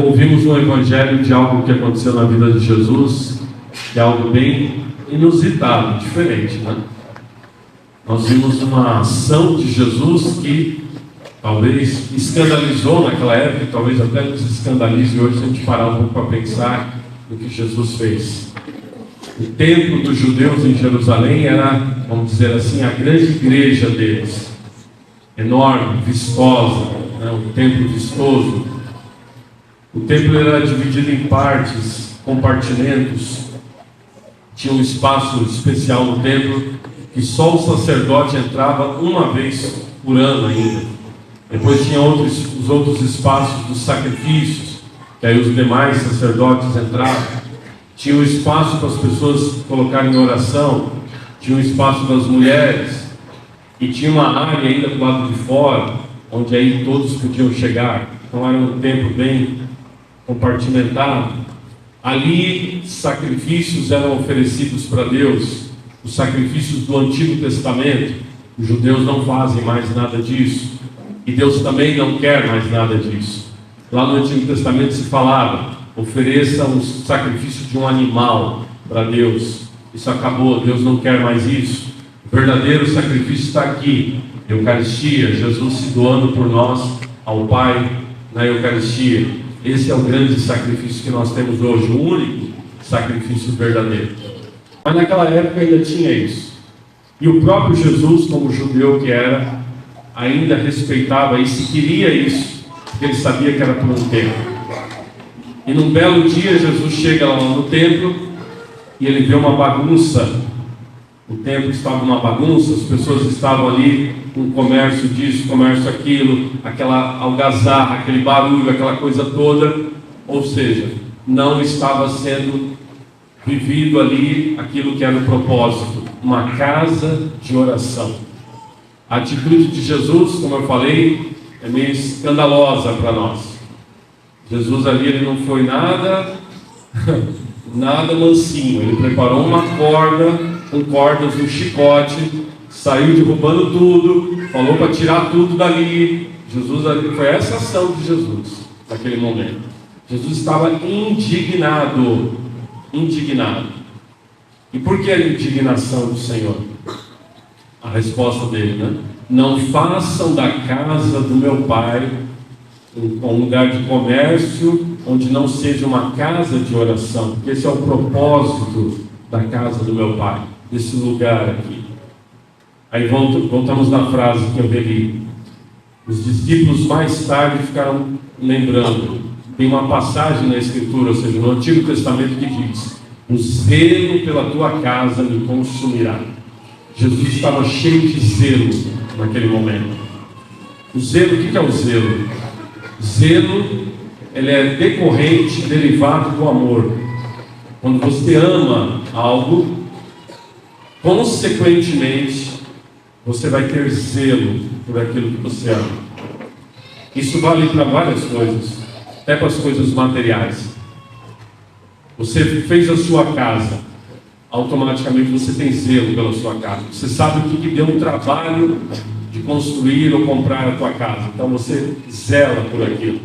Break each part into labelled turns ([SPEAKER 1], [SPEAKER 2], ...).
[SPEAKER 1] ouvimos um evangelho de algo que aconteceu na vida de Jesus, que é algo bem inusitado, diferente, né? Nós vimos uma ação de Jesus que talvez escandalizou naquela época, talvez até nos escandalize hoje se a gente parar um pouco para pensar no que Jesus fez. O templo dos judeus em Jerusalém era, vamos dizer assim, a grande igreja deles, enorme, vistosa, né? Um templo vistoso. O templo era dividido em partes, compartimentos. Tinha um espaço especial no templo que só o sacerdote entrava uma vez por ano ainda. Depois tinha os outros espaços dos sacrifícios, que aí os demais sacerdotes entravam. Tinha um espaço para as pessoas colocarem em oração. Tinha um espaço das mulheres. E tinha uma área ainda do lado de fora, onde aí todos podiam chegar. Então era um templo bem compartimentado. Ali sacrifícios eram oferecidos para Deus, os sacrifícios do Antigo Testamento. Os judeus não fazem mais nada disso, e Deus também não quer mais nada disso. Lá no Antigo Testamento se falava: ofereça um sacrifício de um animal para Deus. Isso acabou, Deus não quer mais isso. O verdadeiro sacrifício está aqui, Eucaristia, Jesus se doando por nós ao Pai na Eucaristia. Esse é o grande sacrifício que nós temos hoje, o único sacrifício verdadeiro. Mas naquela época ainda tinha isso. E o próprio Jesus, como judeu que era, ainda respeitava isso e queria isso, porque ele sabia que era por um tempo. E num belo dia, Jesus chega lá no templo e ele vê uma bagunça. O templo estava uma bagunça, as pessoas estavam ali com comércio disso, comércio aquilo, aquela algazarra, aquele barulho, aquela coisa toda. Ou seja, não estava sendo vivido ali aquilo que era o propósito, uma casa de oração. A atitude de Jesus, como eu falei, é meio escandalosa para nós. Jesus ali, ele não foi nada mansinho. Ele preparou uma corda com cordas, um chicote, saiu derrubando tudo, falou para tirar tudo dali. Jesus ali, foi essa ação de Jesus naquele momento. Jesus estava indignado. E por que a indignação do Senhor? A resposta dele, né? Não façam da casa do meu Pai um lugar de comércio onde não seja uma casa de oração, porque esse é o propósito da casa do meu Pai, desse lugar aqui. Aí voltamos na frase que eu li. Os discípulos mais tarde ficaram lembrando. Tem uma passagem na Escritura, ou seja, no Antigo Testamento, que diz: o zelo pela tua casa me consumirá. Jesus estava cheio de zelo naquele momento. O zelo, o que é o zelo? Zelo, ele é decorrente, derivado do amor. Quando você ama algo, consequentemente, você vai ter zelo por aquilo que você ama. Isso vale para várias coisas, até para as coisas materiais. Você fez a sua casa, automaticamente você tem zelo pela sua casa. Você sabe o que deu um trabalho de construir ou comprar a tua casa, então você zela por aquilo.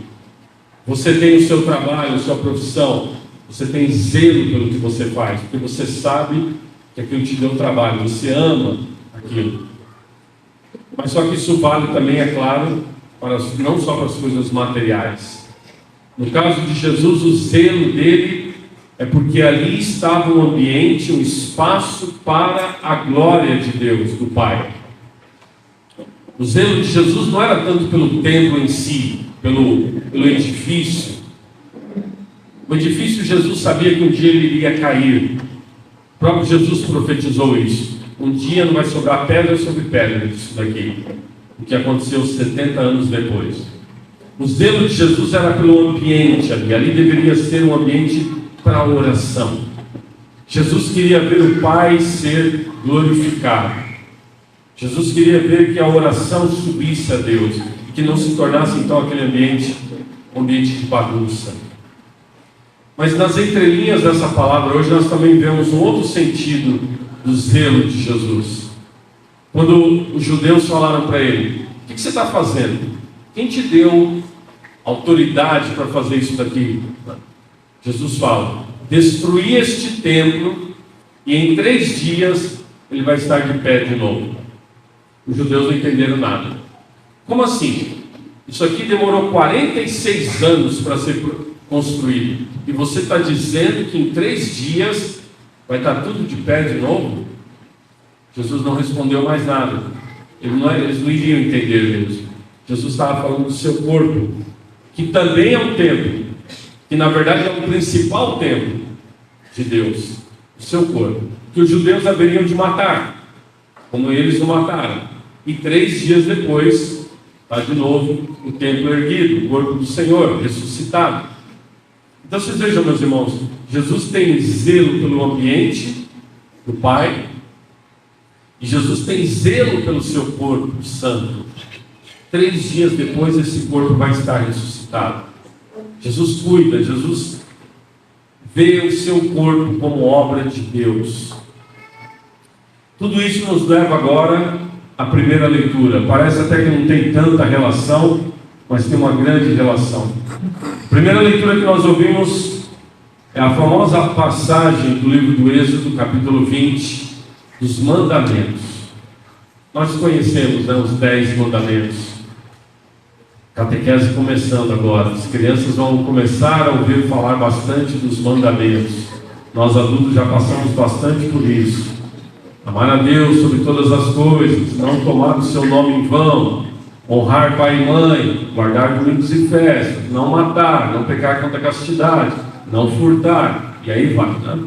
[SPEAKER 1] Você tem o seu trabalho, a sua profissão, você tem zelo pelo que você faz, porque você sabe que aquilo te deu trabalho, você ama aquilo. Mas só que isso vale também, é claro, não só para as coisas materiais. No caso de Jesus, o zelo dele é porque ali estava um ambiente, um espaço para a glória de Deus, do Pai. O zelo de Jesus não era tanto pelo templo em si, pelo edifício. O edifício, Jesus sabia que um dia ele iria cair. O próprio Jesus profetizou isso. Um dia não vai sobrar pedra sobre pedra disso daqui. O que aconteceu 70 anos depois. O zelo de Jesus era pelo ambiente ali. Ali deveria ser um ambiente para a oração. Jesus queria ver o Pai ser glorificado. Jesus queria ver que a oração subisse a Deus e que não se tornasse então aquele ambiente, um ambiente de bagunça. Mas nas entrelinhas dessa palavra hoje nós também vemos um outro sentido do zelo de Jesus. Quando os judeus falaram para ele: o que você está fazendo? Quem te deu autoridade para fazer isso daqui. Jesus fala: destruir este templo e em 3 dias ele vai estar de pé de novo. Os judeus não entenderam nada. Como assim? Isso aqui demorou 46 anos para ser construído. E você está dizendo que em 3 dias vai estar tudo de pé de novo? Jesus não respondeu mais nada. Eles não iriam entender mesmo. Jesus estava falando do seu corpo, que também é um templo, que na verdade é o principal templo de Deus, o seu corpo, que os judeus haveriam de matar, como eles o mataram. E 3 dias depois está de novo o templo erguido, o corpo do Senhor ressuscitado. Então vocês vejam, meus irmãos, Jesus tem zelo pelo ambiente do Pai, e Jesus tem zelo pelo seu corpo santo. 3 dias depois esse corpo vai estar ressuscitado. Jesus cuida, Jesus vê o seu corpo como obra de Deus. Tudo isso nos leva agora à primeira leitura. Parece até que não tem tanta relação, mas tem uma grande relação. A primeira leitura que nós ouvimos é a famosa passagem do livro do Êxodo, capítulo 20, dos mandamentos. Nós conhecemos, os 10 mandamentos. Catequese começando agora. As crianças vão começar a ouvir falar bastante dos mandamentos. Nós adultos já passamos bastante por isso. Amar a Deus sobre todas as coisas, não tomar o seu nome em vão, honrar pai e mãe, guardar domingos e festas, não matar, não pecar contra a castidade, não furtar, e aí vai, né?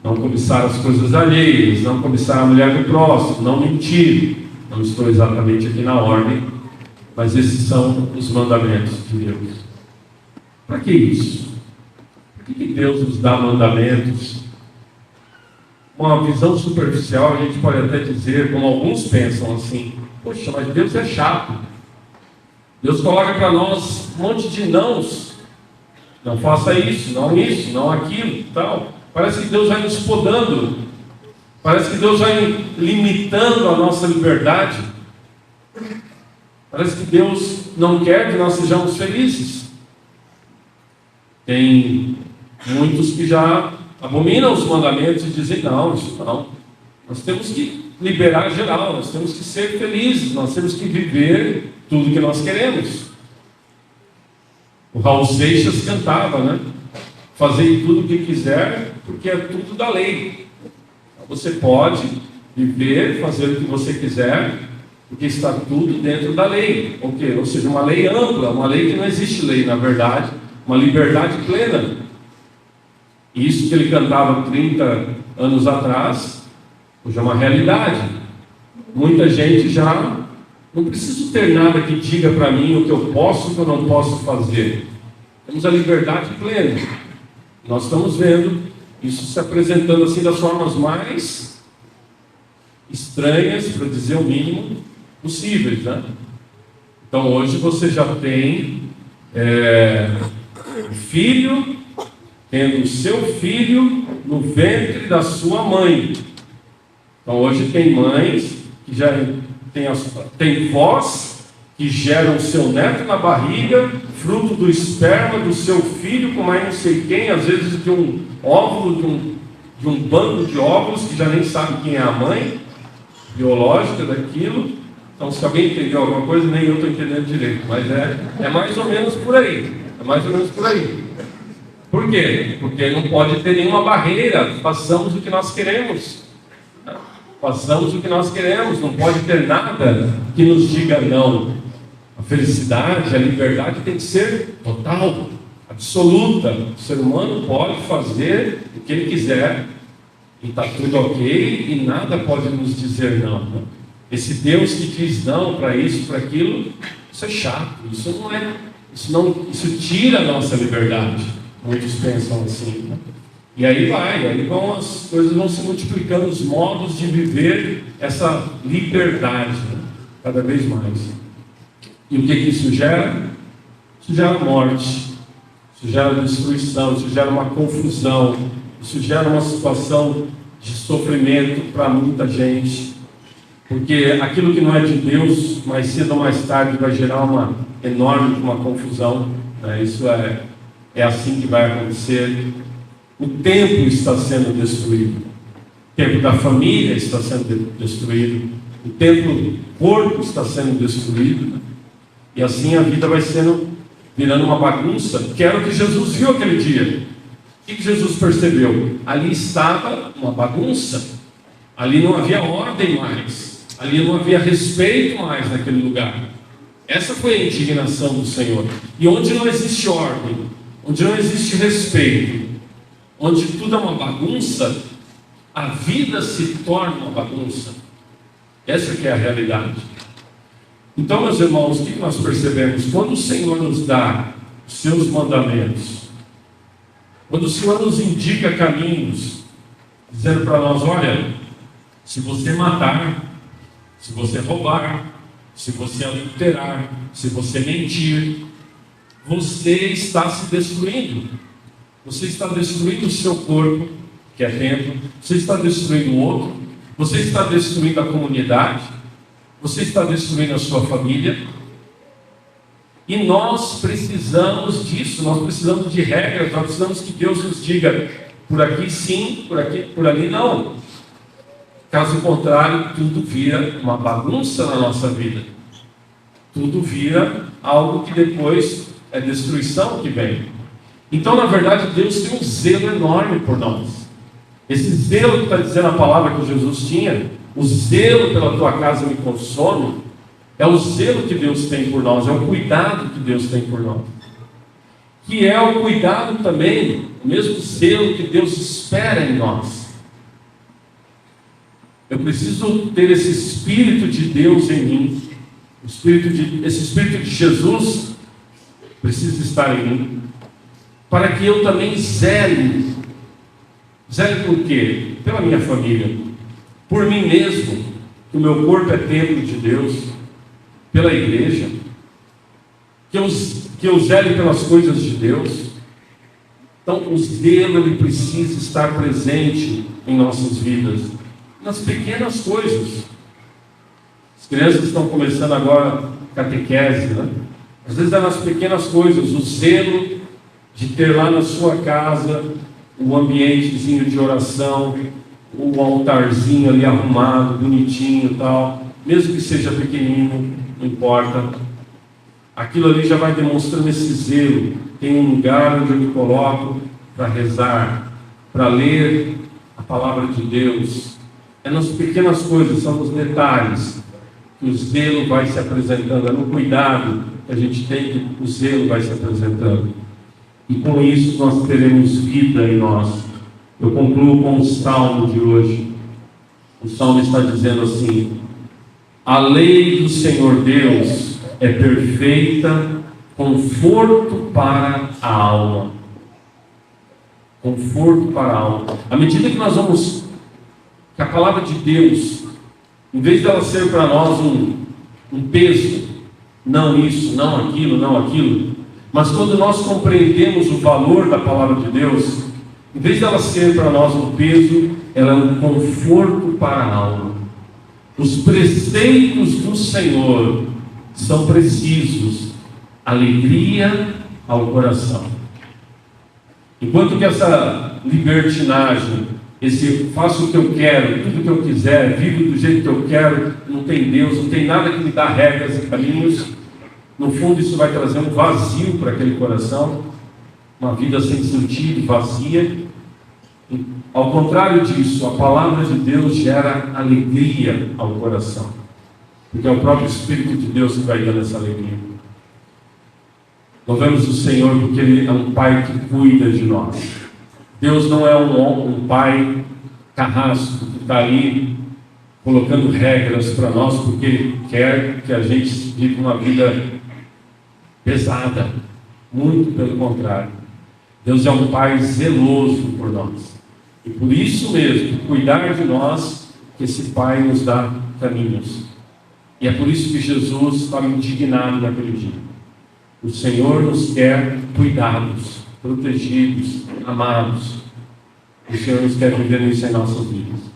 [SPEAKER 1] Não cobiçar as coisas alheias, não cobiçar a mulher do próximo, não mentir. Não estou exatamente aqui na ordem, mas esses são os mandamentos de Deus. Para que isso? Por que Deus nos dá mandamentos? Uma visão superficial, a gente pode até dizer, como alguns pensam assim: poxa, mas Deus é chato. Deus coloca para nós um monte de nãos. Não faça isso, não aquilo e tal. Parece que Deus vai nos podando. Parece que Deus vai limitando a nossa liberdade. Parece que Deus não quer que nós sejamos felizes. Tem muitos que já abominam os mandamentos e dizem: não, isso não. Nós temos que liberar geral, nós temos que ser felizes, nós temos que viver tudo que nós queremos. O Raul Seixas cantava, né? Fazer tudo o que quiser, porque é tudo da lei. Você pode viver, fazer o que você quiser, porque está tudo dentro da lei. Ou seja, uma lei ampla, uma lei que não existe lei, na verdade, uma liberdade plena. Isso que ele cantava 30 anos atrás, hoje é uma realidade. Muita gente já não preciso ter nada que diga para mim o que eu posso e o que eu não posso fazer. Temos a liberdade plena. Nós estamos vendo isso se apresentando assim das formas mais estranhas, para dizer o mínimo, possíveis, né? Então hoje você já tem o filho tendo o seu filho no ventre da sua mãe. Então hoje tem mães que já tem vós que geram o seu neto na barriga, fruto do esperma do seu filho, com mais não sei quem, às vezes de um óvulo, de um bando de óvulos, que já nem sabe quem é a mãe biológica daquilo. Então, se alguém entendeu alguma coisa, nem eu estou entendendo direito, mas é mais ou menos por aí. É mais ou menos por aí. Por quê? Porque não pode ter nenhuma barreira. Façamos o que nós queremos. Façamos o que nós queremos. Não pode ter nada que nos diga não. A felicidade, a liberdade tem que ser total, absoluta. O ser humano pode fazer o que ele quiser e está tudo ok, e nada pode nos dizer não, né? Esse Deus que diz não para isso, para aquilo, isso é chato, isso tira a nossa liberdade. Muitos pensam assim, né? E aí as coisas vão se multiplicando, os modos de viver essa liberdade, né? Cada vez mais. E o que isso gera? Isso gera morte, isso gera destruição, isso gera uma confusão, isso gera uma situação de sofrimento para muita gente. Porque aquilo que não é de Deus, mais cedo ou mais tarde, vai gerar uma enorme, com uma confusão, né? Isso é assim que vai acontecer. O templo está sendo destruído, o templo da família está sendo destruído, o templo do corpo está sendo destruído, e assim a vida vai virando uma bagunça, que era o que Jesus viu aquele dia. O que Jesus percebeu? Ali estava uma bagunça, ali não havia ordem mais, ali não havia respeito mais naquele lugar. Essa foi a indignação do Senhor. E onde não existe ordem, onde não existe respeito, onde tudo é uma bagunça, a vida se torna uma bagunça. Essa que é a realidade. Então, meus irmãos, o que nós percebemos? Quando o Senhor nos dá os seus mandamentos, quando o Senhor nos indica caminhos, dizendo para nós: olha, se você matar, se você roubar, se você adulterar, se você mentir, você está se destruindo. Você está destruindo o seu corpo, que é templo. Você está destruindo o outro. Você está destruindo a comunidade. Você está destruindo a sua família. E nós precisamos disso. Nós precisamos de regras. Nós precisamos que Deus nos diga: por aqui sim, por aqui, por ali não. Caso contrário, tudo vira uma bagunça na nossa vida. Tudo vira algo que depois é destruição que vem. Então, na verdade, Deus tem um zelo enorme por nós. Esse zelo que está dizendo a palavra que Jesus tinha, o zelo pela tua casa me consome, é o zelo que Deus tem por nós, é o cuidado que Deus tem por nós. Que é o cuidado também, o mesmo zelo que Deus espera em nós. Eu preciso ter esse Espírito de Deus em mim, esse Espírito de Jesus precisa estar em mim, para que eu também zele. Zele por quê? Pela minha família, por mim mesmo, que o meu corpo é templo de Deus, pela igreja, que eu zele pelas coisas de Deus. Então, o zelo ele precisa estar presente em nossas vidas, nas pequenas coisas. As crianças estão começando agora catequese, né? Às vezes é nas pequenas coisas, o zelo de ter lá na sua casa um ambientezinho de oração, um altarzinho ali arrumado, bonitinho e tal, mesmo que seja pequenino, não importa. Aquilo ali já vai demonstrando esse zelo. Tem um lugar onde eu me coloco para rezar, para ler a palavra de Deus. É nas pequenas coisas, são nos detalhes que o zelo vai se apresentando, é no cuidado que a gente tem que o zelo vai se apresentando. E com isso nós teremos vida em nós. Eu concluo com o salmo de hoje. O salmo está dizendo assim: a lei do Senhor Deus é perfeita, conforto para a alma. Conforto para a alma. À medida que nós vamos, que a palavra de Deus, em vez dela ser para nós um peso, não isso, não aquilo, não aquilo, mas quando nós compreendemos o valor da palavra de Deus, em vez dela ser para nós um peso, ela é um conforto para a alma. Os preceitos do Senhor são precisos, alegria ao coração. Enquanto que essa libertinagem, esse faço o que eu quero, tudo o que eu quiser, vivo do jeito que eu quero, não tem Deus, não tem nada que me dá regras e caminhos, no fundo isso vai trazer um vazio para aquele coração, uma vida sem sentido, vazia. Ao contrário disso, a palavra de Deus gera alegria ao coração, porque é o próprio Espírito de Deus que vai dando essa alegria. Louvemos o Senhor porque Ele é um Pai que cuida de nós. Deus não é um Pai carrasco que está ali colocando regras para nós porque Ele quer que a gente viva uma vida pesada. Muito pelo contrário. Deus é um Pai zeloso por nós. E por isso mesmo, cuidar de nós, que esse Pai nos dá caminhos. E é por isso que Jesus estava indignado naquele dia. O Senhor nos quer cuidados, protegidos, amados. O Senhor nos quer viver isso em nossas vidas.